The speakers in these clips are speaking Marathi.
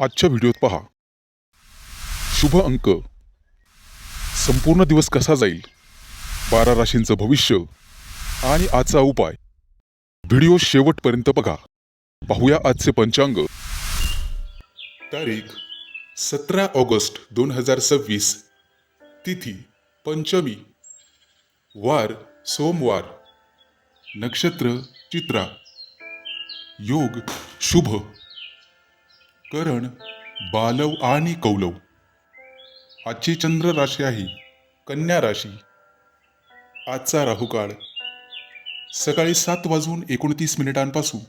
आजच्या व्हिडिओत पहा शुभ अंक, संपूर्ण दिवस कसा जाईल, 12 राशींचं भविष्य आणि आजचा उपाय. व्हिडिओ शेवटपर्यंत बघा. पाहूया आजचे पंचांग. तारीख 17 ऑगस्ट 2026. तिथी पंचमी. वार सोमवार. नक्षत्र चित्रा. योग शुभ. करण बालव आणि कौलव. आजची चंद्र राशी आहे कन्या राशी. आजचा राहुकाळ सकाळी 7:29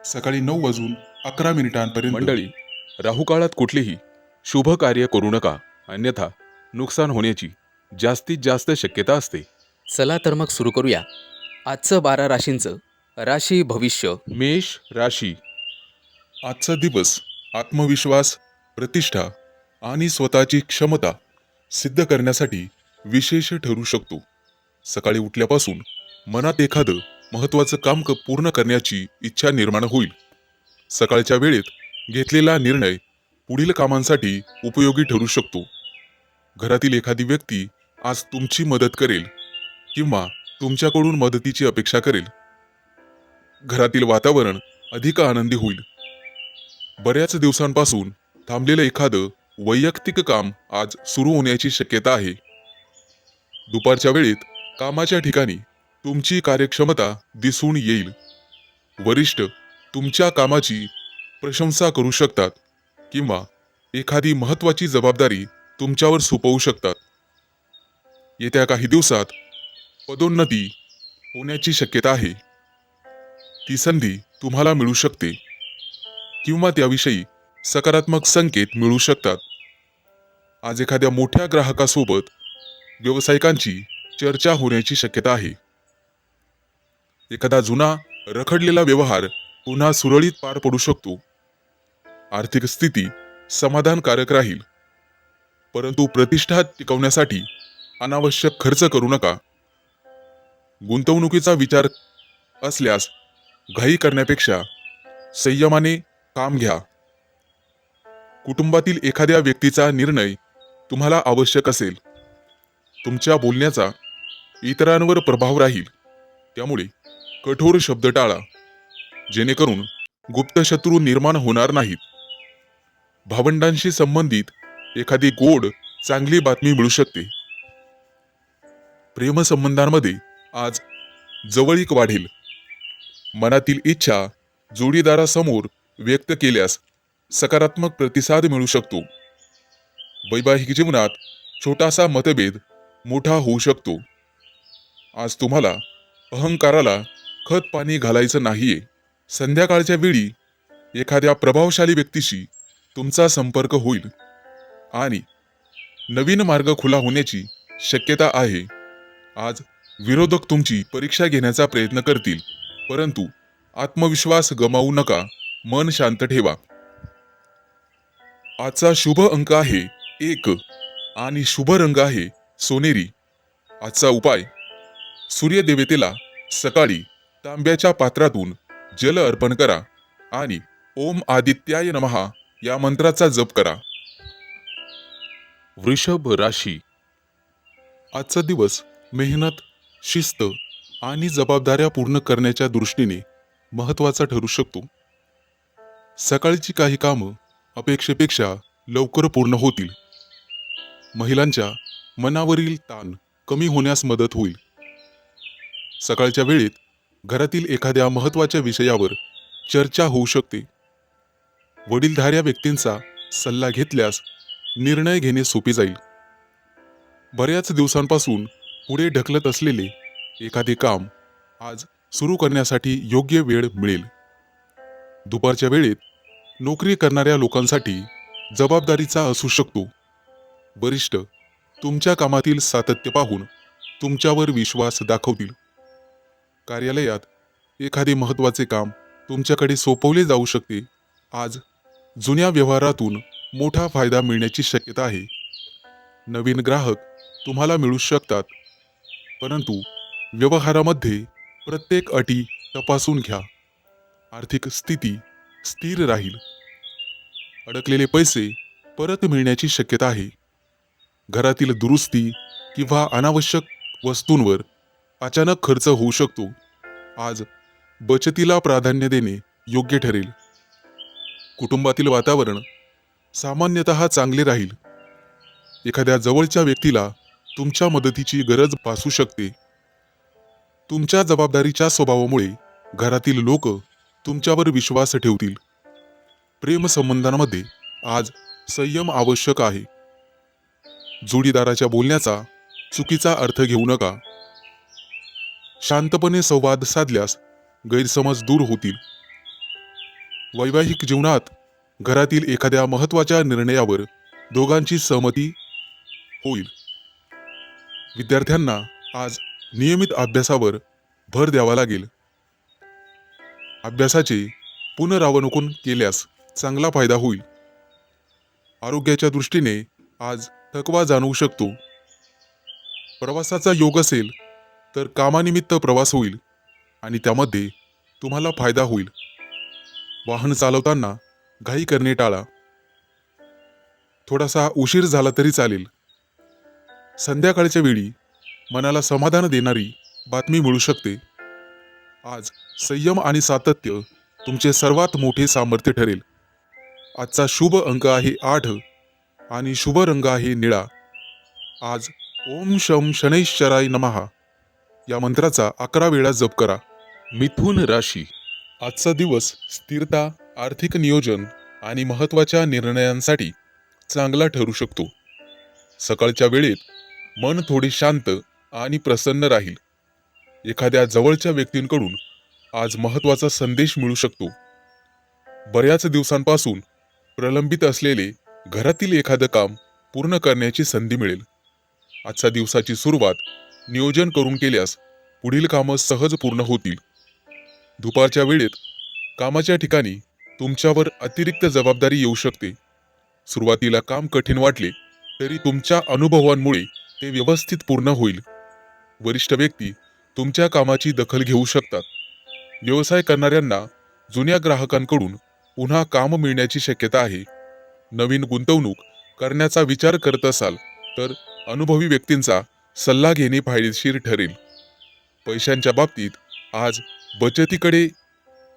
सकाळी 9:11 मंडळी, राहुकाळात कुठलीही शुभ कार्य करू नका, अन्यथा नुकसान होण्याची जास्तीत जास्त शक्यता असते. चला तर मग सुरू करूया आजचं 12 राशींचं राशी भविष्य. मेष राशी. आजचा दिवस आत्मविश्वास, प्रतिष्ठा आणि स्वतःची क्षमता सिद्ध करण्यासाठी विशेष ठरू शकतो. सकाळी उठल्यापासून मनात एखादं महत्त्वाचं काम पूर्ण करण्याची इच्छा निर्माण होईल. सकाळच्या वेळेत घेतलेला निर्णय पुढील कामांसाठी उपयोगी ठरू शकतो. घरातील एखादी व्यक्ती आज तुमची मदत करेल किंवा तुमच्याकडून मदतीची अपेक्षा करेल. घरातील वातावरण अधिक आनंदी होईल. बऱ्याच दिवसांपासून थांबलेलं एखादं वैयक्तिक काम आज सुरू होण्याची शक्यता आहे. दुपारच्या वेळेत कामाच्या ठिकाणी तुमची कार्यक्षमता दिसून येईल. वरिष्ठ तुमच्या कामाची प्रशंसा करू शकतात किंवा एखादी महत्त्वाची जबाबदारी तुमच्यावर सोपवू शकतात. येत्या काही दिवसात पदोन्नती होण्याची शक्यता आहे. ती संधी तुम्हाला मिळू शकते किंवा त्याविषयी सकारात्मक संकेत मिळू शकतात. आज एखाद्या मोठ्या ग्राहकासोबत व्यावसायिकांची चर्चा होण्याची शक्यता आहे. एखादा जुना रखडलेला व्यवहार पुन्हा सुरळीत पार पडू शकतो. आर्थिक स्थिती समाधानकारक राहील, परंतु प्रतिष्ठा टिकवण्यासाठी अनावश्यक खर्च करू नका. गुंतवणुकीचा विचार असल्यास घाई करण्यापेक्षा संयमाने काम घ्या. कुटुंबातील एखाद्या व्यक्तीचा निर्णय तुम्हाला आवश्यक असेल. तुमच्या बोलण्याचा इतरांवर प्रभाव राहील, त्यामुळे कठोर शब्द टाळा, जेणेकरून गुप्त शत्रू निर्माण होणार नाहीत. भावंडांशी संबंधित एखादी गोड चांगली बातमी मिळू शकते. प्रेमसंबंधांमध्ये आज जवळीक वाढेल. मनातील इच्छा जोडीदारासमोर व्यक्त केल्यास सकारात्मक प्रतिसाद मिळू शकतो. वैवाहिक जीवनात छोटासा मतभेद मोठा होऊ शकतो. आज तुम्हाला अहंकाराला खत पाणी घालायचं नाहीये. संध्याकाळच्या वेळी एखाद्या प्रभावशाली व्यक्तीशी तुमचा संपर्क होईल आणि नवीन मार्ग खुला होण्याची शक्यता आहे. आज विरोधक तुमची परीक्षा घेण्याचा प्रयत्न करतील, परंतु आत्मविश्वास गमावू नका. मन शांत ठेवा. आजचा शुभ अंक आहे 1 आणि शुभ रंग आहे सोनेरी. आजचा उपाय, सूर्यदेवतेला सकाळी तांब्याच्या पात्रातून जल अर्पण करा आणि ओम आदित्याय नमः या मंत्राचा जप करा. वृषभ राशी. आजचा दिवस मेहनत, शिस्त आणि जबाबदाऱ्या पूर्ण करण्याच्या दृष्टीने महत्त्वाचा ठरू शकतो. सकाळची काही कामं अपेक्षेपेक्षा लवकर पूर्ण होतील. महिलांच्या मनावरील ताण कमी होण्यास मदत होईल. सकाळच्या वेळेत घरातील एखाद्या महत्त्वाच्या विषयावर चर्चा होऊ शकते. वडीलधाऱ्या व्यक्तींचा सल्ला घेतल्यास निर्णय घेणे सोपे जाईल. बऱ्याच दिवसांपासून पुढे ढकलत असलेले एखादे काम आज सुरू करण्यासाठी योग्य वेळ मिळेल. दुपारच्या वेळेत नोकरी करणाऱ्या लोकांसाठी जबाबदारीचा असू शकतो. वरिष्ठ तुमच्या कामातील सातत्य पाहून तुमच्यावर विश्वास दाखवतील. कार्यालयात एखादे महत्त्वाचे काम तुमच्याकडे सोपवले जाऊ शकते. आज जुन्या व्यवहारातून मोठा फायदा मिळण्याची शक्यता आहे. नवीन ग्राहक तुम्हाला मिळू शकतात, परंतु व्यवहारामध्ये प्रत्येक अटी तपासून घ्या. आर्थिक स्थिती स्थिर राहील. अडकलेले पैसे परत मिळण्याची शक्यता आहे. घरातील दुरुस्ती किंवा अनावश्यक वस्तूंवर अचानक खर्च होऊ शकतो. आज बचतीला प्राधान्य देणे योग्य ठरेल. कुटुंबातील वातावरण सामान्यतः चांगले राहील. एखाद्या जवळच्या व्यक्तीला तुमच्या मदतीची गरज भासू शकते. तुमच्या जबाबदारीच्या स्वभावामुळे घरातील लोक तुमच्यावर विश्वास ठेवतील. प्रेमसंबंधांमध्ये आज संयम आवश्यक आहे. जोडीदाराच्या बोलण्याचा चुकीचा अर्थ घेऊ नका. शांतपणे संवाद साधल्यास गैरसमज दूर होतील. वैवाहिक जीवनात घरातील एखाद्या महत्त्वाच्या निर्णयावर दोघांची सहमती होईल. विद्यार्थ्यांना आज नियमित अभ्यासावर भर द्यावा लागेल. अभ्यासाचे पुनरावलोकन केल्यास चांगला फायदा होईल. आरोग्याच्या दृष्टीने आज थकवा जाणवू शकतो. प्रवासाचा योग असेल तर कामानिमित्त प्रवास होईल आणि त्यामध्ये तुम्हाला फायदा होईल. वाहन चालवताना घाई करणे टाळा. थोडासा उशीर झाला तरी चालेल. संध्याकाळच्या वेळी मनाला समाधान देणारी बातमी मिळू शकते. आज संयम आणि सातत्य तुमचे सर्वात मोठे सामर्थ्य ठरेल. आजचा शुभ अंक आहे 8 आणि शुभ रंग आहे निळा. आज ओम शम शनैश्चराय नमः या मंत्राचा 11 वेळा जप करा. मिथुन राशी. आजचा दिवस स्थिरता, आर्थिक नियोजन आणि महत्त्वाच्या निर्णयांसाठी चांगला ठरू शकतो. सकाळच्या वेळेत मन थोडे शांत आणि प्रसन्न राहील. एखाद्या जवळच्या व्यक्तींकडून आज महत्त्वाचा संदेश मिळू शकतो. बऱ्याच दिवसांपासून प्रलंबित असलेले घरातील एखादं काम पूर्ण करण्याची संधी मिळेल. आजच्या दिवसाची सुरुवात नियोजन करून केल्यास पुढील कामं सहज पूर्ण होतील. दुपारच्या वेळेत कामाच्या ठिकाणी तुमच्यावर अतिरिक्त जबाबदारी येऊ शकते. सुरुवातीला काम कठीण वाटले तरी तुमच्या अनुभवांमुळे ते व्यवस्थित पूर्ण होईल. वरिष्ठ व्यक्ती तुमच्या कामाची दखल घेऊ शकतात. व्यवसाय करणाऱ्यांना जुन्या ग्राहकांकडून पुन्हा काम मिळण्याची शक्यता आहे. नवीन गुंतवणूक करण्याचा विचार करत असाल तर अनुभवी व्यक्तींचा सल्ला घेणे फायदेशीर ठरेल. पैशांच्या बाबतीत आज बचतीकडे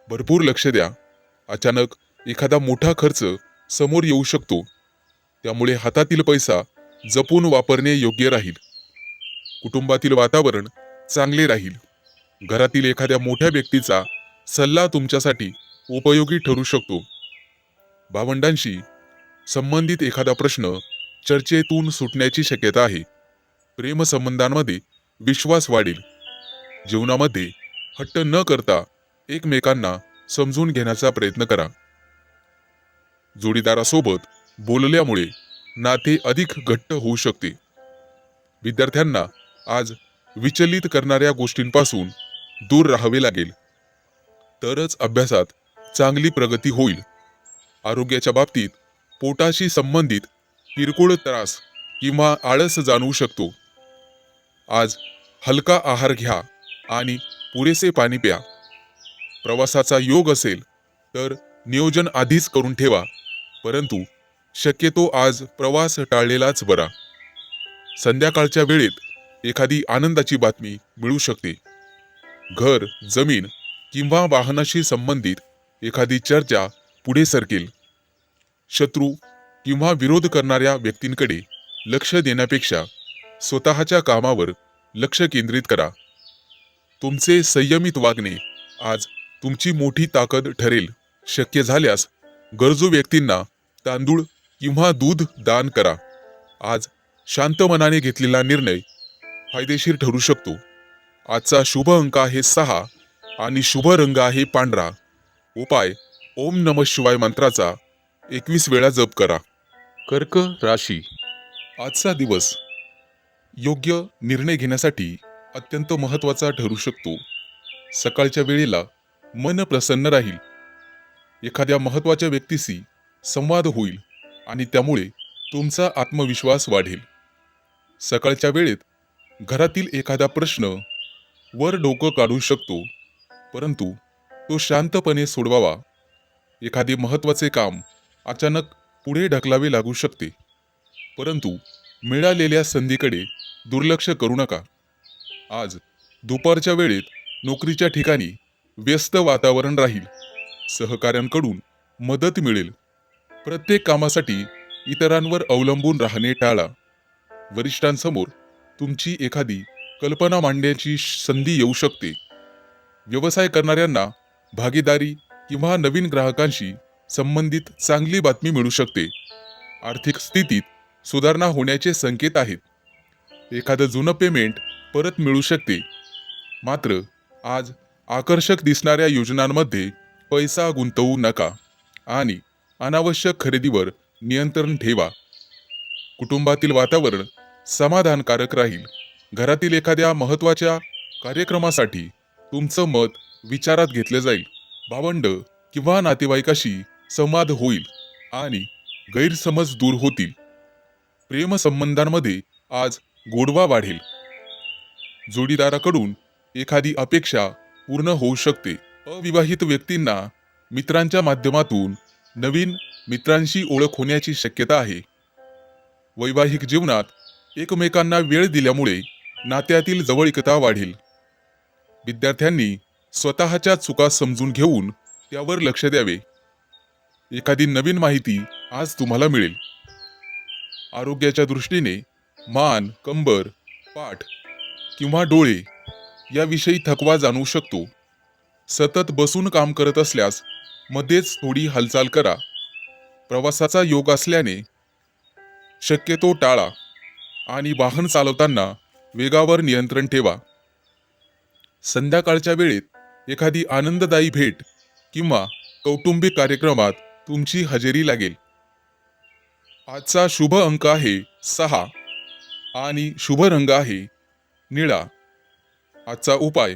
भरपूर लक्ष द्या. अचानक एखादा मोठा खर्च समोर येऊ शकतो. त्यामुळे हातातील पैसा जपून वापरणे योग्य राहील. कुटुंबातील वातावरण चांगले राहील. घरातील एखाद्या मोठ्या व्यक्तीचा सल्ला तुमच्यासाठी उपयोगी ठरू शकतो. भावंडांशी संबंधित एखादा प्रश्न चर्चेतून सुटण्याची शक्यता आहे. प्रेमसंबंधांमध्ये विश्वास वाढेल. जीवनामध्ये हट्ट न करता एकमेकांना समजून घेण्याचा प्रयत्न करा. जोडीदारासोबत बोलल्यामुळे नाते अधिक घट्ट होऊ शकते. विद्यार्थ्यांना आज विचलित करणाऱ्या गोष्टींपासून दूर राहावे लागेल. तरच अभ्यासात चांगली प्रगती होईल. आरोग्याच्या बाबतीत पोटाशी संबंधित किरकोळ त्रास किंवा आळस जाणवू शकतो. आज हलका आहार घ्या आणि पुरेसे पाणी प्या. प्रवासाचा योग असेल तर नियोजन आधीच करून ठेवा, परंतु शक्यतो आज प्रवास टाळलेलाच बरा. संध्याकाळच्या वेळेत एखादी आनंदाची बातमी मिळू शकते. घर, जमीन किंवा वाहनाशी संबंधित एखादी चर्चा पुढे सरकेल. शत्रू किंवा विरोध करणाऱ्या व्यक्तींकडे लक्ष देण्यापेक्षा स्वतःच्या कामावर लक्ष केंद्रित करा. तुमचे संयमित वागणे आज तुमची मोठी ताकद ठरेल. शक्य झाल्यास गरजू व्यक्तींना तांदूळ किंवा दूध दान करा. आज शांत मनाने घेतलेला निर्णय फायदेशीर ठरू शकतो. आजचा शुभ अंक आहे 6 आणि शुभ रंग आहे पांढरा. उपाय ओम नमः शिवाय मंत्राचा 21 वेळा जप करा. कर्क राशी. आजचा दिवस योग्य निर्णय घेण्यासाठी अत्यंत महत्त्वाचा ठरू शकतो. सकाळच्या वेळेला मन प्रसन्न राहील. एखाद्या महत्त्वाच्या व्यक्तीशी संवाद होईल आणि त्यामुळे तुमचा आत्मविश्वास वाढेल. सकाळच्या वेळेत घरातील एखादा प्रश्न वर डोकं काढू शकतो, परंतु तो शांतपणे सोडवावा. एखादे महत्त्वाचे काम अचानक पुढे ढकलावे लागू शकते. परंतु मिळालेल्या संधीकडे दुर्लक्ष करू नका. आज दुपारच्या वेळेत नोकरीच्या ठिकाणी व्यस्त वातावरण राहील. सहकाऱ्यांकडून मदत मिळेल. प्रत्येक कामासाठी इतरांवर अवलंबून राहणे टाळा. वरिष्ठांसमोर तुमची एखादी कल्पना मांडण्याची संधी येऊ शकते. व्यवसाय करणाऱ्यांना भागीदारी किंवा नवीन ग्राहकांशी संबंधित चांगली बातमी मिळू शकते. आर्थिक स्थितीत सुधारणा होण्याचे संकेत आहेत. एखादं जुनं पेमेंट परत मिळू शकते. मात्र आज आकर्षक दिसणाऱ्या योजनांमध्ये पैसा गुंतवू नका आणि अनावश्यक खरेदीवर नियंत्रण ठेवा. कुटुंबातील वातावरण समाधानकारक राहील. घरातील एखाद्या महत्त्वाच्या कार्यक्रमासाठी तुमचं मत विचारात घेतले जाईल. भावंड किंवा नातेवाईकाशी संवाद होईल आणि गैरसमज दूर होतील. प्रेमसंबंधांमध्ये आज गोडवा वाढेल. जोडीदाराकडून एखादी अपेक्षा पूर्ण होऊ शकते. अविवाहित व्यक्तींना मित्रांच्या माध्यमातून नवीन मित्रांशी ओळख होण्याची शक्यता आहे. वैवाहिक जीवनात एकमेकांना वेळ दिल्यामुळे नात्यातील जवळीकता वाढेल. विद्यार्थ्यांनी स्वतःच्या चुका समजून घेऊन त्यावर लक्ष द्यावे. एखादी नवीन माहिती आज तुम्हाला मिळेल. आरोग्याच्या दृष्टीने मान, कंबर, पाठ किंवा डोळे याविषयी थकवा जाणवू शकतो. सतत बसून काम करत असल्यास मध्येच थोडी हालचाल करा. प्रवासाचा योग असल्याने शक्यतो टाळा आणि वाहन चालवताना वेगावर नियंत्रण ठेवा. संध्याकाळच्या वेळेत एखादी आनंददायी भेट किंवा कौटुंबिक कार्यक्रमात तुमची हजेरी लागेल. आजचा शुभ अंक आहे 6 आणि शुभ रंग आहे निळा. आजचा उपाय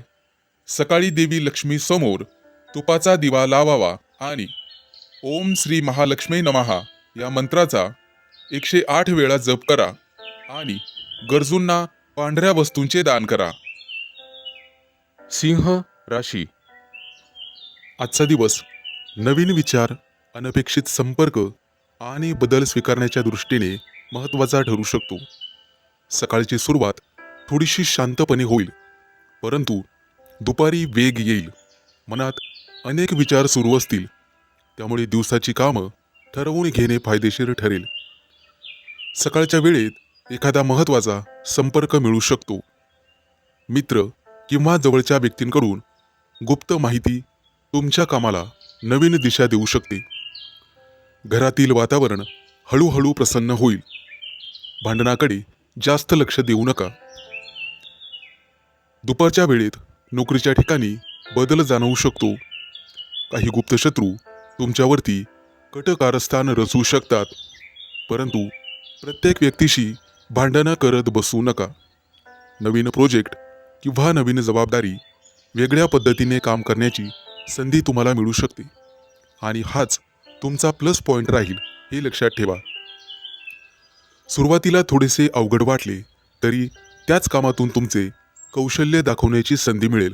सकाळी देवी लक्ष्मी समोर तुपाचा दिवा लावावा आणि ओम श्री महालक्ष्मी नमः या मंत्राचा 108 वेळा जप करा आणि गरजूंना पांढऱ्या वस्तूंचे दान करा. सिंह राशी. आजचा दिवस नवीन विचार, अनपेक्षित संपर्क आणि बदल स्वीकारण्याच्या दृष्टीने महत्त्वाचा ठरू शकतो. सकाळची सुरुवात थोडीशी शांतपणे होईल, परंतु दुपारी वेग येईल. मनात अनेक विचार सुरू असतील, त्यामुळे दिवसाची कामं ठरवून घेणे फायदेशीर ठरेल. सकाळच्या वेळेत एखादा महत्त्वाचा संपर्क मिळू शकतो. मित्र किंवा जवळच्या व्यक्तींकडून गुप्त माहिती तुमच्या कामाला नवीन दिशा देऊ शकते. घरातील वातावरण हळूहळू प्रसन्न होईल. भांडणाकडे जास्त लक्ष देऊ नका. दुपारच्या वेळेत नोकरीच्या ठिकाणी बदल जाणवू शकतो. काही गुप्त शत्रू तुमच्यावरती कट कारस्थान रचू शकतात, परंतु प्रत्येक व्यक्तीशी भांडणं करत बसू नका. नवीन प्रोजेक्ट किंवा नवीन जबाबदारी वेगळ्या पद्धतीने काम करण्याची संधी तुम्हाला मिळू शकते आणि हाच तुमचा प्लस पॉइंट राहील, हे लक्षात ठेवा. सुरुवातीला थोडेसे अवघड वाटले तरी त्याच कामातून तुमचे कौशल्य दाखवण्याची संधी मिळेल.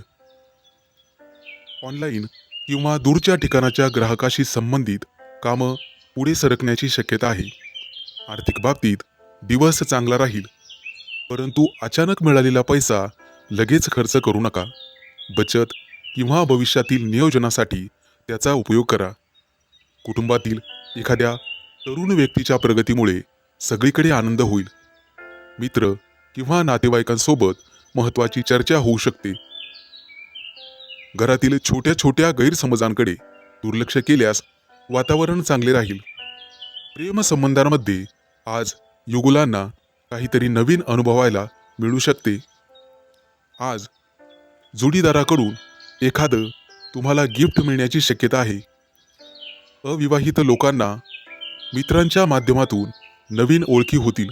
ऑनलाईन किंवा दूरच्या ठिकाणाच्या ग्राहकाशी संबंधित कामं पुढे सरकण्याची शक्यता आहे. आर्थिक बाबतीत दिवस चांगला राहील, परंतु अचानक मिळालेला पैसा लगेच खर्च करू नका. बचत किंवा भविष्यातील नियोजनासाठी त्याचा उपयोग करा. कुटुंबातील एखाद्या तरुण व्यक्तीच्या प्रगतीमुळे सगळीकडे आनंद होईल. मित्र किंवा नातेवाईकांसोबत महत्त्वाची चर्चा होऊ शकते. घरातील छोट्या छोट्या गैरसमजांकडे दुर्लक्ष केल्यास वातावरण चांगले राहील. प्रेमसंबंधांमध्ये आज युगुलांना काहीतरी नवीन अनुभवायला मिळू शकते. आज जोडीदाराकडून एखादं तुम्हाला गिफ्ट मिळण्याची शक्यता आहे. अविवाहित लोकांना मित्रांच्या माध्यमातून नवीन ओळखी होतील.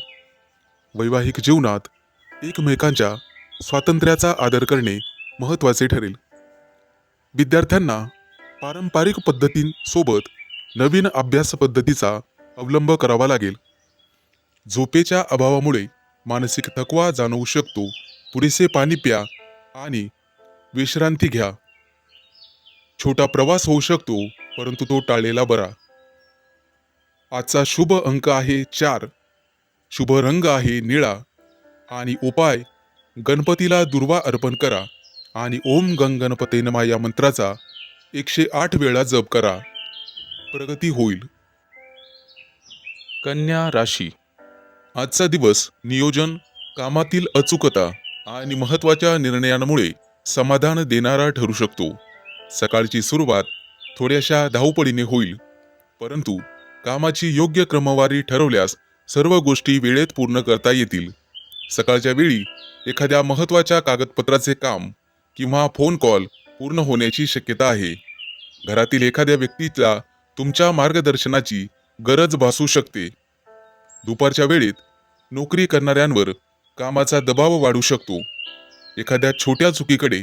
वैवाहिक जीवनात एकमेकांच्या स्वातंत्र्याचा आदर करणे महत्त्वाचे ठरेल. विद्यार्थ्यांना पारंपरिक पद्धतींसोबत नवीन अभ्यास पद्धतीचा अवलंब करावा लागेल. झोपेच्या अभावामुळे मानसिक थकवा जाणवू शकतो. पुरेसे पाणी प्या आणि विश्रांती घ्या. छोटा प्रवास होऊ शकतो, परंतु तो टाळलेला बरा. आजचा शुभ अंक आहे 4. शुभ रंग आहे निळा. आणि उपाय, गणपतीला दुर्वा अर्पण करा आणि ओम गंग गणपते नमः या मंत्राचा 108 वेळा जप करा. प्रगती होईल. कन्या राशी. आजचा दिवस नियोजन, कामातील अचूकता आणि महत्त्वाच्या निर्णयांमुळे समाधान देणारा ठरू शकतो. सकाळची सुरुवात थोड्याशा धावपळीने होईल, परंतु कामाची योग्य क्रमवारी ठरवल्यास सर्व गोष्टी वेळेत पूर्ण करता येतील. सकाळच्या वेळी एखाद्या महत्त्वाच्या कागदपत्राचे काम किंवा फोन कॉल पूर्ण होण्याची शक्यता आहे. घरातील एखाद्या व्यक्तीला तुमच्या मार्गदर्शनाची गरज भासू शकते. दुपारच्या वेळेत नोकरी करणाऱ्यांवर कामाचा दबाव वाढू शकतो. एखाद्या छोट्या चुकीकडे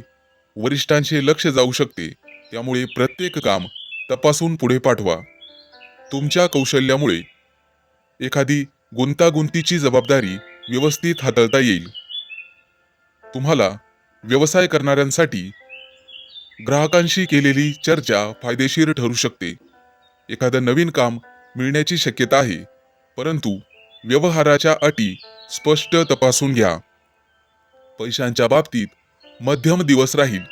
वरिष्ठांचे लक्ष जाऊ शकते, त्यामुळे प्रत्येक काम तपासून पुढे पाठवा. तुमच्या कौशल्यामुळे एखादी गुंतागुंतीची जबाबदारी व्यवस्थित हाताळता येईल. तुम्हाला व्यवसाय करणाऱ्यांसाठी ग्राहकांशी केलेली चर्चा फायदेशीर ठरू शकते. एखादं नवीन काम मिळण्याची शक्यता आहे, परंतु व्यवहाराच्या अटी स्पष्ट तपासून घ्या. पैशांच्या बाबतीत मध्यम दिवस राहील.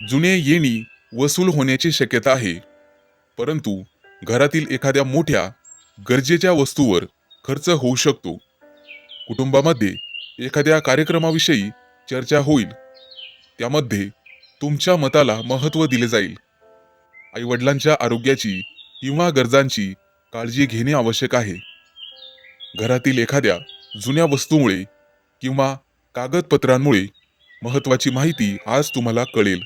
जुने येणी वसूल होण्याची शक्यता आहे, परंतु घरातील एखाद्या मोठ्या गरजेच्या वस्तूवर खर्च होऊ शकतो. कुटुंबामध्ये एखाद्या कार्यक्रमाविषयी चर्चा होईल, त्यामध्ये तुमच्या मताला महत्त्व दिले जाईल. आईवडिलांच्या आरोग्याची किंवा गरजांची काळजी घेणे आवश्यक आहे. घरातील एखाद्या जुन्या वस्तूमुळे किंवा कागदपत्रांमुळे महत्त्वाची माहिती आज तुम्हाला कळेल.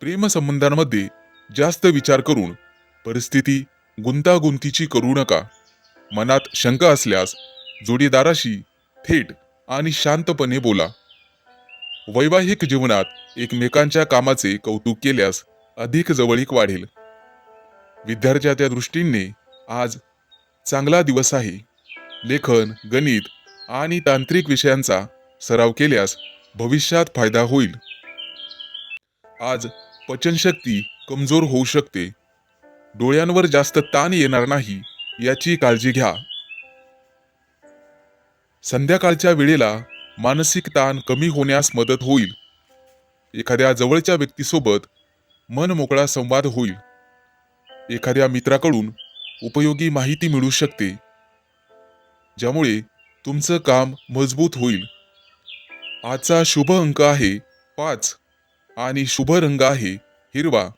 प्रेमसंबंधांमध्ये जास्त विचार करून परिस्थिती गुंतागुंतीची करू नका. मनात शंका असल्यास जोडीदाराशी थेट आणि शांतपणे बोला. वैवाहिक जीवनात एकमेकांच्या कामाचे कौतुक केल्यास अधिक जवळीक वाढेल. विद्यार्थ्याच्या दृष्टीने आज चांगला दिवस आहे. लेखन, गणित आणि तांत्रिक विषयांचा सराव केल्यास भविष्यात फायदा होईल. आज पचनशक्ती कमजोर होऊ शकते. डोळ्यांवर जास्त ताण येणार नाही याची काळजी घ्या. संध्याकाळच्या वेळेला मानसिक ताण कमी होण्यास मदत होईल. एखाद्या जवळच्या व्यक्तीसोबत मन मोकळा संवाद होईल. एखाद्या मित्राकडून उपयोगी माहिती मिळू शकते, ज्यामुळे तुमचं काम मजबूत होईल. आजचा शुभ अंक आहे 5 आणि शुभ रंग आहे हिरवा.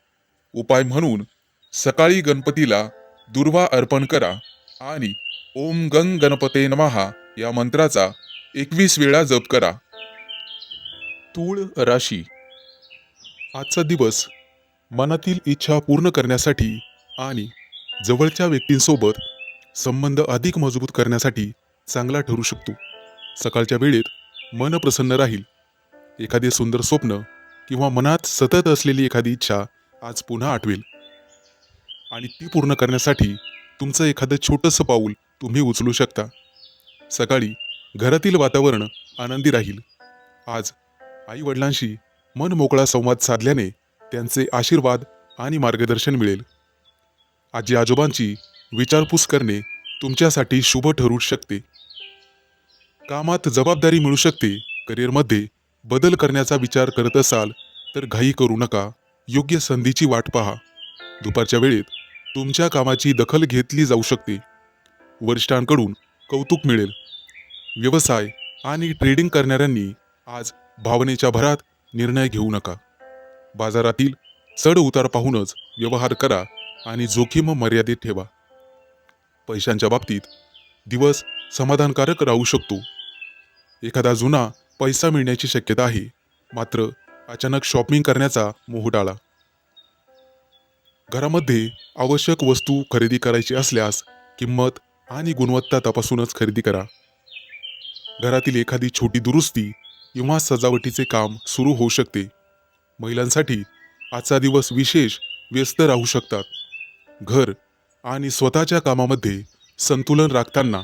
उपाय म्हणून सकाळी गणपतीला दुर्वा अर्पण करा आणि ओम गंग गणपते नमः या मंत्राचा 21 वेळा जप करा. तूळ राशी. आजचा दिवस मनातील इच्छा पूर्ण करण्यासाठी आणि जवळच्या व्यक्तींसोबत संबंध अधिक मजबूत करण्यासाठी चांगला ठरू शकतो. सकाळच्या वेळेत मन प्रसन्न राहील. एखादे सुंदर स्वप्न किंवा मनात सतत असलेली एखादी इच्छा आज पुन्हा आठवेल आणि ती पूर्ण करण्यासाठी तुमचं एखादं छोटंसं पाऊल तुम्ही उचलू शकता. सकाळी घरातील वातावरण आनंदी राहील. आज आई वडिलांशी मन मोकळा संवाद साधल्याने त्यांचे आशीर्वाद आणि मार्गदर्शन मिळेल. आजी आजोबांची विचारपूस करणे तुमच्यासाठी शुभ ठरू शकते. कामात जबाबदारी मिळू शकते. करिअरमध्ये बदल करण्याचा विचार करत असाल तर घाई करू नका. योग्य संधीची वाट पहा. दुपारच्या वेळेत तुमच्या कामाची दखल घेतली जाऊ शकते. वरिष्ठांकडून कौतुक मिळेल. व्यवसाय आणि ट्रेडिंग करणाऱ्यांनी आज भावनेच्या भरात निर्णय घेऊ नका. बाजारातील चढ उतार पाहूनच व्यवहार करा आणि जोखीम मर्यादित ठेवा. पैशांच्या बाबतीत दिवस समाधानकारक राहू शकतो. एखादा जुना पैसा मिळण्याची शक्यता आहे, मात्र अचानक शॉपिंग करण्याचा मोह टाळा. घरामध्ये आवश्यक वस्तू खरेदी करायची असल्यास किंमत आणि गुणवत्ता तपासूनच खरेदी करा. घरातील एखादी छोटी दुरुस्ती किंवा सजावटीचे काम सुरू होऊ शकते. महिलांसाठी आजचा दिवस विशेष व्यस्त राहू शकतात. घर आणि स्वतःच्या कामामध्ये संतुलन राखताना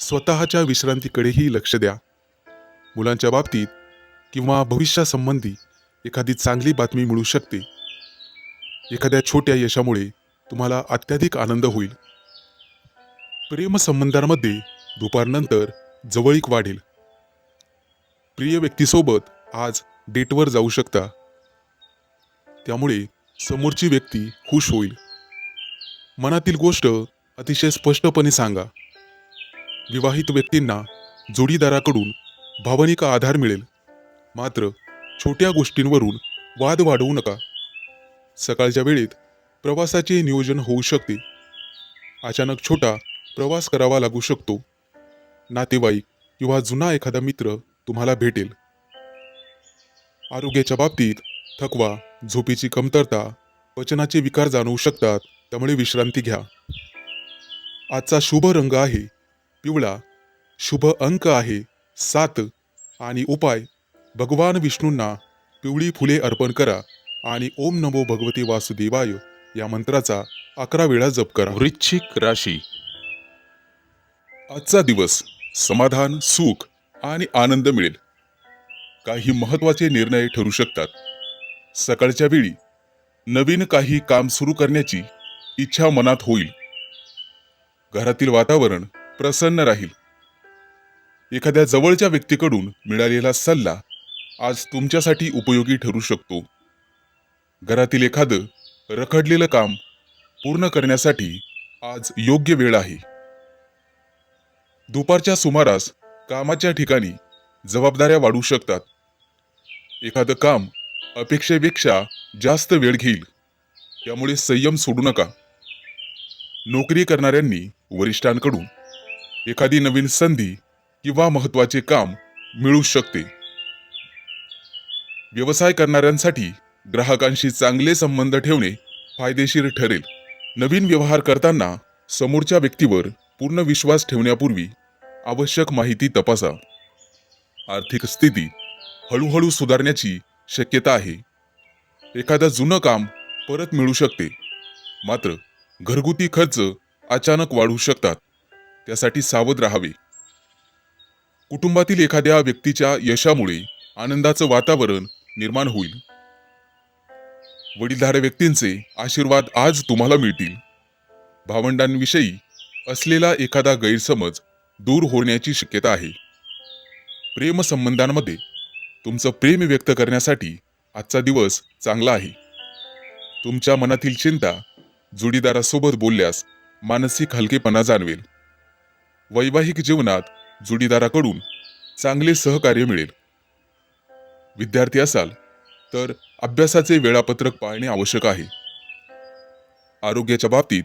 स्वतःच्या विश्रांतीकडेही लक्ष द्या. मुलांच्या बाबतीत किंवा भविष्यासंबंधी एखादी चांगली बातमी मिळू शकते. एखाद्या छोट्या यशामुळे तुम्हाला अत्याधिक आनंद होईल. प्रेमसंबंधांमध्ये दुपारनंतर जवळीक वाढेल. प्रिय व्यक्तीसोबत आज डेटवर जाऊ शकता. त्यामुळे समोरची व्यक्ती खुश होईल. मनातील गोष्ट अतिशय स्पष्टपणे सांगा. विवाहित व्यक्तींना जोडीदाराकडून भावनिक आधार मिळेल. मात्र छोट्या गोष्टींवरून वाद वाढवू नका. सकाळच्या वेळेत प्रवासाचे नियोजन होऊ शकते. अचानक छोटा प्रवास करावा लागू शकतो. नातेवाईक किंवा जुना एखादा मित्र तुम्हाला भेटेल. आरोग्याच्या बाबतीत थकवा, झोपेची कमतरता, पचनाचे विकार जाणवू शकतात. त्यामुळे विश्रांती घ्या. आजचा शुभ रंग आहे पिवळा. शुभ अंक आहे 7 आणि उपाय भगवान विष्णूंना पिवळी फुले अर्पण करा आणि ओम नमो भगवते वासुदेवाय या मंत्राचा 11 वेळा जप करा. वृश्चिक राशी. आजचा दिवस समाधान, सुख आणि आनंद मिळेल. काही महत्त्वाचे निर्णय ठरू शकतात. सकाळच्या वेळी नवीन काही काम सुरू करण्याची इच्छा मनात होईल. घरातील वातावरण प्रसन्न राहील. एखाद्या जवळच्या व्यक्तीकडून मिळालेला सल्ला आज तुमच्यासाठी उपयोगी ठरू शकतो. घरातील एखादं रखडलेलं काम पूर्ण करण्यासाठी आज योग्य वेळ आहे. दुपारच्या सुमारास कामाच्या ठिकाणी जबाबदाऱ्या वाढू शकतात. एखादं काम अपेक्षेपेक्षा जास्त वेळ घेईल. त्यामुळे संयम सोडू नका. नोकरी करणाऱ्यांनी वरिष्ठांकडून एखादी नवीन संधी किंवा महत्त्वाचे काम मिळू शकते. व्यवसाय करणाऱ्यांसाठी ग्राहकांशी चांगले संबंध ठेवणे फायदेशीर ठरेल. नवीन व्यवहार करताना समोरच्या व्यक्तीवर पूर्ण विश्वास ठेवण्यापूर्वी आवश्यक माहिती तपासा. आर्थिक स्थिती हळूहळू सुधारण्याची शक्यता आहे. एखादं जुनं काम परत मिळू शकते. मात्र घरगुती खर्च अचानक वाढू शकतात. त्यासाठी सावध राहावे. कुटुंबातील एखाद्या व्यक्तीच्या यशामुळे आनंदाचं वातावरण निर्माण होईल. वडीलधाऱ्या व्यक्तींचे आशीर्वाद आज तुम्हाला मिळतील. भावंडांविषयी असलेला एखादा गैरसमज दूर होण्याची शक्यता आहे. प्रेमसंबंधांमध्ये तुमचं प्रेम व्यक्त करण्यासाठी आजचा दिवस चांगला आहे. तुमच्या मनातील चिंता जोडीदारासोबत बोलल्यास मानसिक हलकेपणा जाणवेल. वैवाहिक जीवनात जोडीदाराकडून चांगले सहकार्य मिळेल. विद्यार्थी असाल तर अभ्यासाचे वेळापत्रक पाळणे आवश्यक आहे. आरोग्याच्या बाबतीत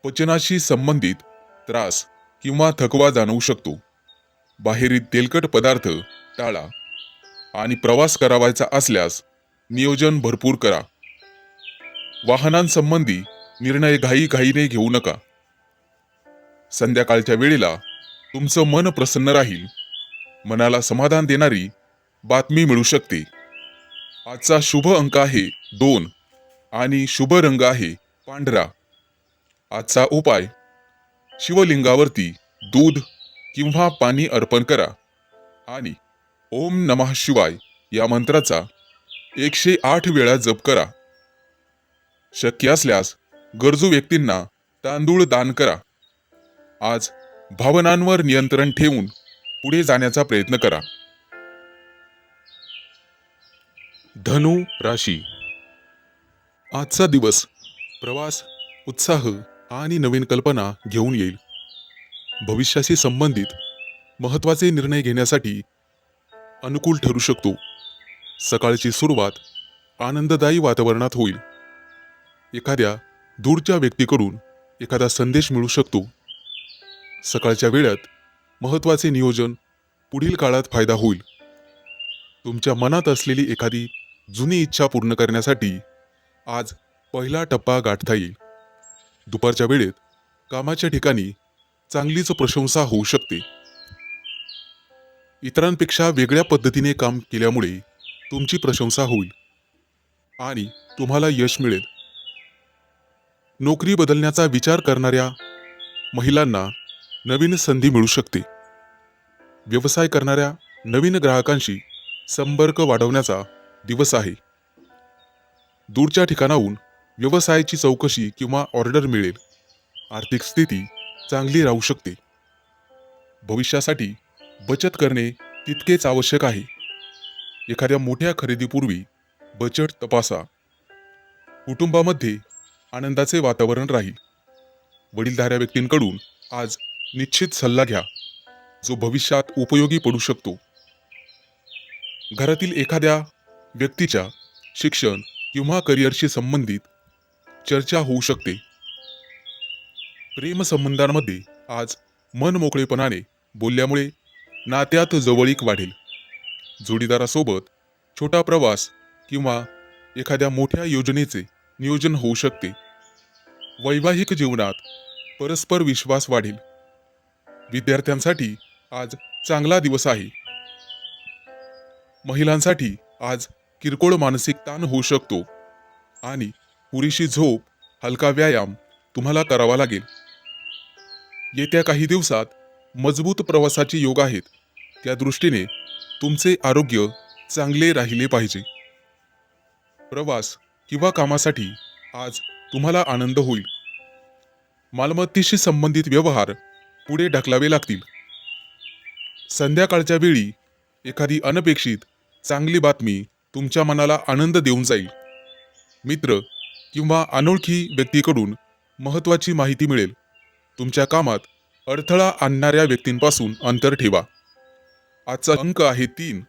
पचनाशी संबंधित त्रास किंवा थकवा जाणवू शकतो. बाहेरील तेलकट पदार्थ टाळा आणि प्रवास करावायचा असल्यास नियोजन भरपूर करा. वाहनांसंबंधी निर्णय घाईघाईने घेऊ नका. संध्याकाळच्या वेळेला तुमचं मन प्रसन्न राहील. मनाला समाधान देणारी बातमी मिळू शकते. आजचा शुभ अंक आहे 2 आणि शुभ रंग आहे पांढरा. आजचा उपाय शिवलिंगावरती दूध किंवा पाणी अर्पण करा आणि ओम नमः शिवाय या मंत्राचा 108 वेळा जप करा. शक्य असल्यास गरजू व्यक्तींना तांदूळ दान करा. आज भावनांवर नियंत्रण ठेवून पुढे जाण्याचा प्रयत्न करा. धनु राशी. आजचा दिवस प्रवास, उत्साह आणि नवीन कल्पना घेऊन येईल. भविष्याशी संबंधित महत्त्वाचे निर्णय घेण्यासाठी अनुकूल ठरू शकतो. सकाळची सुरुवात आनंददायी वातावरणात होईल. एखाद्या दूरच्या व्यक्तीकडून एखादा संदेश मिळू शकतो. सकाळच्या वेळात महत्त्वाचे नियोजन पुढील काळात फायदा होईल. तुमच्या मनात असलेली एखादी जुनी इच्छा पूर्ण करण्यासाठी आज पहिला टप्पा गाठता येईल. दुपारच्या वेळेत कामाच्या ठिकाणी चांगलीच प्रशंसा होऊ शकते. इतरांपेक्षा वेगळ्या पद्धतीने काम केल्यामुळे तुमची प्रशंसा होईल आणि तुम्हाला यश मिळेल. नोकरी बदलण्याचा विचार करणाऱ्या महिलांना नवीन संधी मिळू शकते. व्यवसाय करणाऱ्या नवीन ग्राहकांशी संपर्क वाढवण्याचा दिवस आहे. दूरच्या ठिकाणाहून व्यवसायाची चौकशी किंवा ऑर्डर मिळेल. आर्थिक स्थिती चांगली राहू शकते. भविष्यासाठी बचत करणे तितकेच आवश्यक आहे. एखाद्या मोठ्या खरेदीपूर्वी बजेट तपासा. कुटुंबामध्ये आनंदाचे वातावरण राहील. वडीलधाऱ्या व्यक्तींकडून आज निश्चित सल्ला घ्या, जो भविष्यात उपयोगी पडू शकतो. घरातील एखाद्या व्यक्तीच्या शिक्षण किंवा करिअरशी संबंधित चर्चा होऊ शकते. प्रेमसंबंधांमध्ये आज मन मोकळेपणाने बोलल्यामुळे नात्यात जवळीक वाढेल. जोडीदारासोबत छोटा प्रवास किंवा एखाद्या मोठ्या योजनेचे नियोजन होऊ शकते. वैवाहिक जीवनात परस्पर विश्वास वाढेल. विद्यार्थ्यांसाठी आज चांगला दिवस आहे. महिलांसाठी आज किरकोळ मानसिक ताण होऊ शकतो आणि पुरेशी झोप, हलका व्यायाम तुम्हाला करावा लागेल. येत्या काही दिवसात मजबूत प्रवासाचे योग आहेत. त्या दृष्टीने तुमचे आरोग्य चांगले राहिले पाहिजे. प्रवास किंवा कामासाठी आज तुम्हाला आनंद होईल. मालमत्तेशी संबंधित व्यवहार पुढे ढकलावे लागतील. संध्याकाळच्या वेळी एखादी अनपेक्षित चांगली बातमी तुमच्या मनाला आनंद देऊन जाईल. मित्र किंवा अनोळखी व्यक्तीकडून महत्त्वाची माहिती मिळेल. तुमच्या कामात अडथळा आणणाऱ्या व्यक्तींपासून अंतर ठेवा. आजचा अंक आहे 3.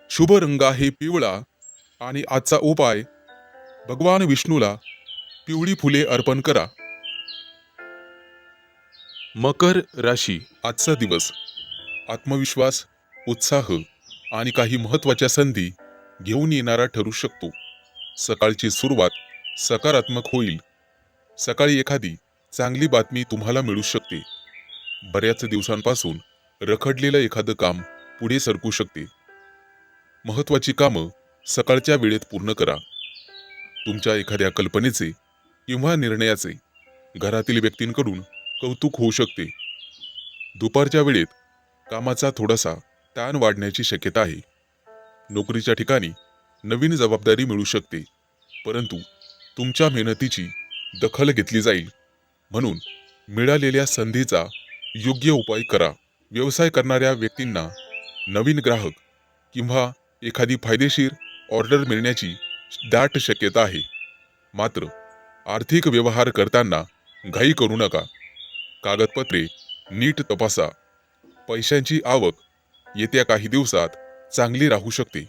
शुभ रंग आहे पिवळा आणि आजचा उपाय भगवान विष्णूला पिवळी फुले अर्पण करा. मकर राशी. आजचा दिवस आत्मविश्वास, उत्साह आणि काही महत्त्वाच्या संधी घेऊन येणारा ठरू शकतो. सकाळची सुरुवात सकारात्मक होईल. सकाळी एखादी चांगली बातमी तुम्हाला मिळू शकते. बऱ्याच दिवसांपासून रखडलेलं एखादं काम पुढे सरकू शकते. महत्त्वाची कामं सकाळच्या वेळेत पूर्ण करा. तुमच्या एखाद्या कल्पनेचे किंवा निर्णयाचे घरातील व्यक्तींकडून कौतुक होऊ शकते. दुपारच्या वेळेत कामाचा थोडासा ताण वाढण्याची शक्यता आहे. नोकरीच्या ठिकाणी नवीन जबाबदारी मिळू शकते, परंतु तुमच्या मेहनतीची दखल घेतली जाईल. म्हणून मिळालेल्या संधीचा योग्य उपाय करा. व्यवसाय करणाऱ्या व्यक्तींना नवीन ग्राहक किंवा एखादी फायदेशीर ऑर्डर मिळण्याची दाट शक्यता आहे. मात्र आर्थिक व्यवहार करताना घाई करू नका. कागदपत्रे नीट तपासा. पैशांची आवक येत्या काही दिवसात चांगली राहू शकते,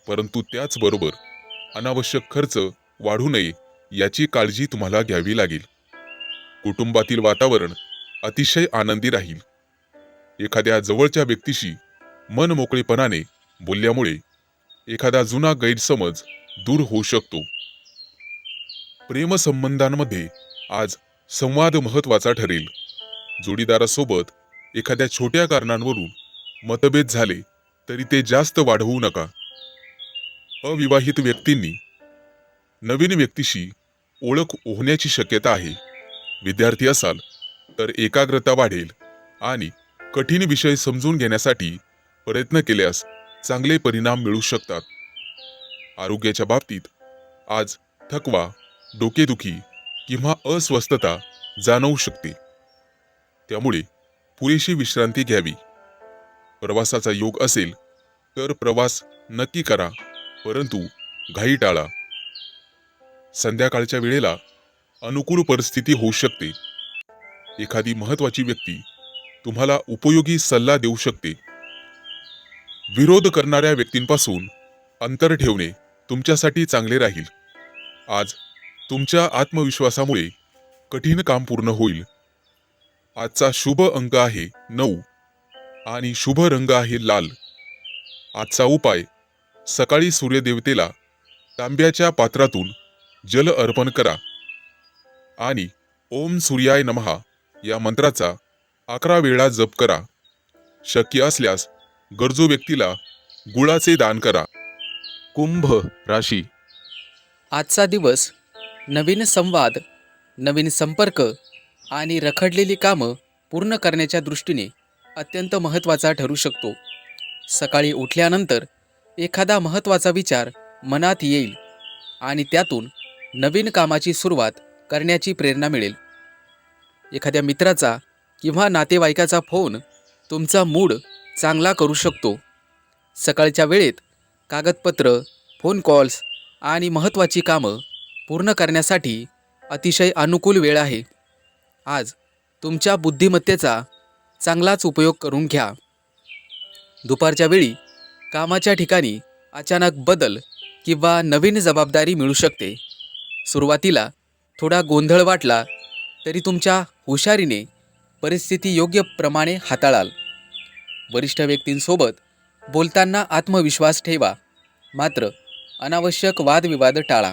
परंतु त्याचबरोबर अनावश्यक खर्च वाढू नये याची काळजी तुम्हाला घ्यावी लागेल. कुटुंबातील वातावरण अतिशय आनंदी राहील. एखाद्या जवळच्या व्यक्तीशी मन मोकळेपणाने बोलल्यामुळे एखादा जुना गैरसमज दूर होऊ शकतो. प्रेमसंबंधांमध्ये आज संवाद महत्त्वाचा ठरेल. जोडीदारासोबत एखाद्या छोट्या कारणांवरून मतभेद झाले तरी ते जास्त वाढवू नका. अविवाहित व्यक्तींनी नवीन व्यक्तीशी ओळख होण्याची शक्यता आहे. विद्यार्थी असाल तर एकाग्रता वाढेल आणि कठीण विषय समजून घेण्यासाठी प्रयत्न केल्यास चांगले परिणाम मिळू शकतात. आरोग्याच्या बाबतीत आज थकवा, डोकेदुखी किंवा अस्वस्थता जाणवू शकते. त्यामुळे पुरेशी विश्रांती घ्यावी. प्रवासाचा योग असेल तर प्रवास नक्की करा, परंतु घाई टाळा. संध्याकाळच्या वेळेला अनुकूल परिस्थिती होऊ शकते. एखादी महत्त्वाची व्यक्ती तुम्हाला उपयोगी सल्ला देऊ शकते. विरोध करणाऱ्या व्यक्तींपासून अंतर ठेवणे तुमच्यासाठी चांगले राहील. आज तुमच्या आत्मविश्वासामुळे कठीण काम पूर्ण होईल. आजचा शुभ अंक आहे 9 आणि शुभ रंग आहे लाल. आजचा उपाय सकाळी सूर्यदेवतेला तांब्याच्या पात्रातून जल अर्पण करा आणि ओम सूर्याय नमः या मंत्राचा 11 वेळा जप करा. शक्य असल्यास गरजू व्यक्तीला गुळाचे दान करा. कुंभ राशी. आजचा दिवस नवीन संवाद, नवीन संपर्क आणि रखडलेली कामं पूर्ण करण्याच्या दृष्टीने अत्यंत महत्त्वाचा ठरू शकतो. सकाळी उठल्यानंतर एखादा महत्त्वाचा विचार मनात येईल आणि त्यातून नवीन कामाची सुरुवात करण्याची प्रेरणा मिळेल. एखाद्या मित्राचा किंवा नातेवाईकाचा फोन तुमचा मूड चांगला करू शकतो. सकाळच्या वेळेत कागदपत्र, फोन कॉल्स आणि महत्त्वाची कामं पूर्ण करण्यासाठी अतिशय अनुकूल वेळ आहे. आज तुमच्या बुद्धिमत्तेचा चांगलाच उपयोग करून घ्या. दुपारच्या वेळी कामाच्या ठिकाणी अचानक बदल किंवा नवीन जबाबदारी मिळू शकते. सुरुवातीला थोडा गोंधळ वाटला तरी तुमच्या हुशारीने परिस्थिती योग्य प्रमाणे हाताळाल. वरिष्ठ व्यक्तींसोबत बोलताना आत्मविश्वास ठेवा, मात्र अनावश्यक वादविवाद टाळा.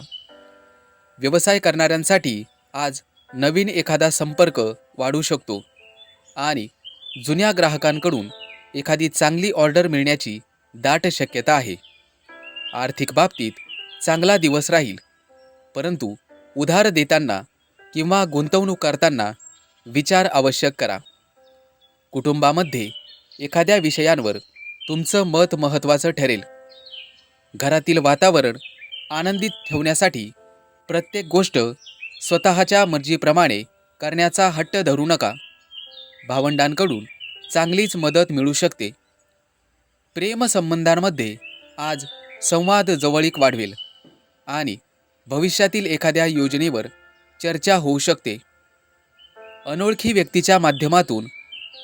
व्यवसाय करणाऱ्यांसाठी आज नवीन एखादा संपर्क वाढू शकतो आणि जुन्या ग्राहकांकडून एखादी चांगली ऑर्डर मिळण्याची दाट शक्यता आहे. आर्थिक बाबतीत चांगला दिवस राहील, परंतु उधार देताना किंवा गुंतवणूक करताना विचार आवश्यक करा. कुटुंबामध्ये एखाद्या विषयांवर तुमचं मत महत्त्वाचं ठरेल. घरातील वातावरण आनंदित ठेवण्यासाठी प्रत्येक गोष्ट स्वतःच्या मर्जीप्रमाणे करण्याचा हट्ट धरू नका. भावंडांकडून चांगलीच मदत मिळू शकते. प्रेमसंबंधांमध्ये आज संवाद जवळीक वाढवेल आणि भविष्यातील एखाद्या योजनेवर चर्चा होऊ शकते. अनोळखी व्यक्तीच्या माध्यमातून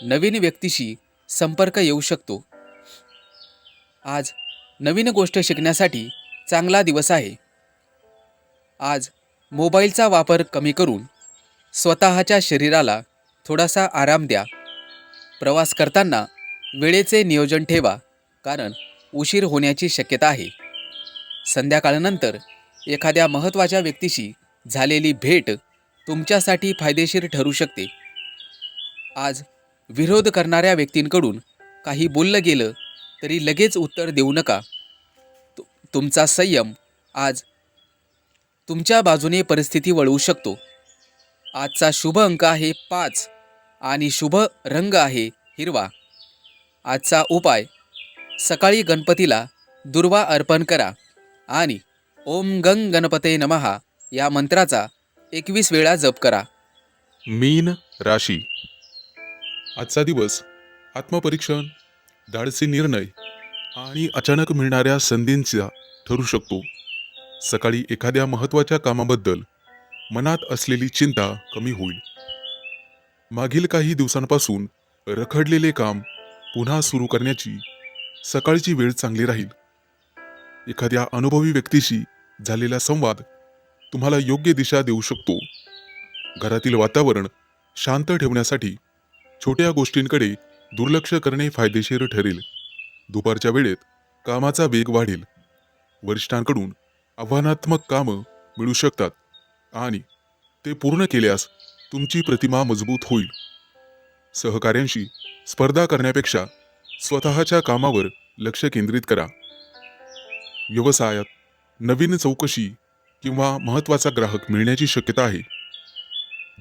नवीन व्यक्तीशी संपर्क येऊ शकतो. आज नवीन गोष्ट शिकण्यासाठी चांगला दिवस आहे. आज मोबाईलचा वापर कमी करून स्वतःच्या शरीराला थोडासा आराम द्या. प्रवास करताना वेळेचे नियोजन ठेवा, कारण उशीर होण्याची शक्यता आहे. संध्याकाळनंतर एखाद्या महत्त्वाच्या व्यक्तीशी झालेली भेट तुमच्यासाठी फायदेशीर ठरू शकते. आज विरोध करणाऱ्या व्यक्तींकडून काही बोललं गेलं तरी लगेच उत्तर देऊ नका. तुमचा संयम आज तुमच्या बाजूने परिस्थिती वळवू शकतो. आजचा शुभ अंक आहे 5 आणि शुभ रंग आहे हिरवा. आजचा उपाय, सकाळी गणपतीला दुर्वा अर्पण करा आणि ओम गंग गणपते नमः या मंत्राचा 21 वेळा जप करा. मीन राशी. आजचा दिवस आत्मपरीक्षण, धाडसी निर्णय आणि अचानक मिळणाऱ्या संधींचा ठरू शकतो. सकाळी एखाद्या महत्त्वाच्या कामाबद्दल मनात असलेली चिंता कमी होईल. मागील काही दिवसांपासून रखडलेले काम पुन्हा सुरू करण्याची सकाळची वेळ चांगली राहील. एखाद्या अनुभवी व्यक्तीशी झालेला संवाद तुम्हाला योग्य दिशा देऊ शकतो. घरातील वातावरण शांत ठेवण्यासाठी छोट्या गोष्टींकडे दुर्लक्ष करणे फायदेशीर ठरेल. दुपारच्या वेळेत कामाचा वेग वाढेल. वरिष्ठांकडून आव्हानात्मक कामं मिळू शकतात आणि ते पूर्ण केल्यास तुमची प्रतिमा मजबूत होईल. सहकाऱ्यांशी स्पर्धा करण्यापेक्षा स्वतःच्या कामावर लक्ष केंद्रित करा. व्यवसायात नवीन चौकशी किंवा महत्त्वाचा ग्राहक मिळण्याची शक्यता आहे.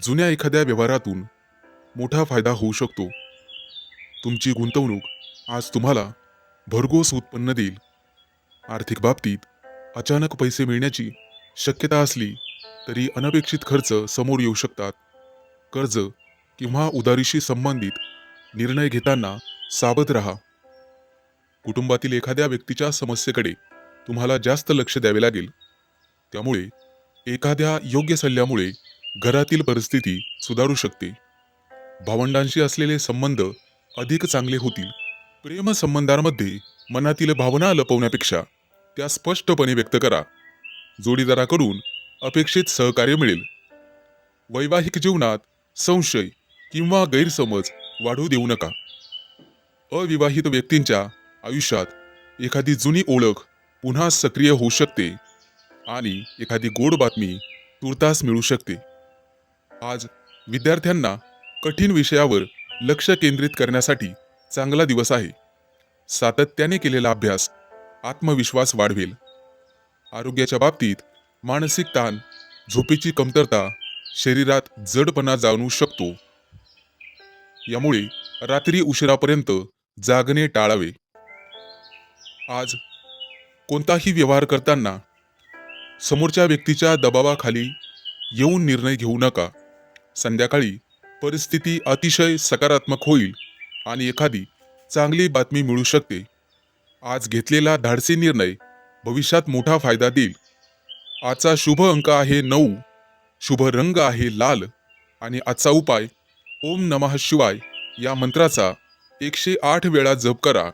जुन्या एखाद्या व्यवहारातून मोठा फायदा होऊ शकतो. तुमची गुंतवणूक आज तुम्हाला भरघोस उत्पन्न देईल. आर्थिक बाबतीत अचानक पैसे मिळण्याची शक्यता असली तरी अनपेक्षित खर्च समोर येऊ शकतात. कर्ज किंवा उधारीशी संबंधित निर्णय घेताना सावध राहा. कुटुंबातील एखाद्या व्यक्तीच्या समस्येकडे तुम्हाला जास्त लक्ष द्यावे लागेल. त्यामुळे एखाद्या योग्य सल्ल्यामुळे घरातील परिस्थिती सुधारू शकते. भावंडांशी असलेले संबंध अधिक चांगले होतील. प्रेमसंबंधांमध्ये मनातील भावना लपवण्यापेक्षा त्या स्पष्टपणे व्यक्त करा. जोडीदाराकडून अपेक्षित सहकार्य मिळेल. वैवाहिक जीवनात संशय किंवा गैरसमज वाढू देऊ नका. अविवाहित व्यक्तींच्या आयुष्यात एखादी जुनी ओळख पुन्हा सक्रिय होऊ शकते आणि एखादी गोड बातमी तुर्तास मिळू शकते. आज विद्यार्थ्यांना कठीण विषयावर लक्ष केंद्रित करण्यासाठी चांगला दिवस आहे. सातत्याने केलेला अभ्यास आत्मविश्वास वाढवेल. आरोग्याच्या बाबतीत मानसिक ताण, झोपेची कमतरता शरीरात जडपणा जाणवू शकतो. यामुळे रात्री उशिरापर्यंत जागणे टाळावे. आज कोणताही व्यवहार करताना समोरच्या व्यक्तीच्या दबावाखाली येऊन निर्णय घेऊ नका. संध्याकाळी परिस्थिती अतिशय सकारात्मक होईल आणि एखादी चांगली बातमी मिळू शकते. आज घेतलेला धाडसी निर्णय भविष्यात मोठा फायदा देईल. आजचा शुभ अंक आहे 9, शुभ रंग आहे लाल आणि आजचा उपाय ओम नमः शिवाय या मंत्राचा 108 वेळा जप करा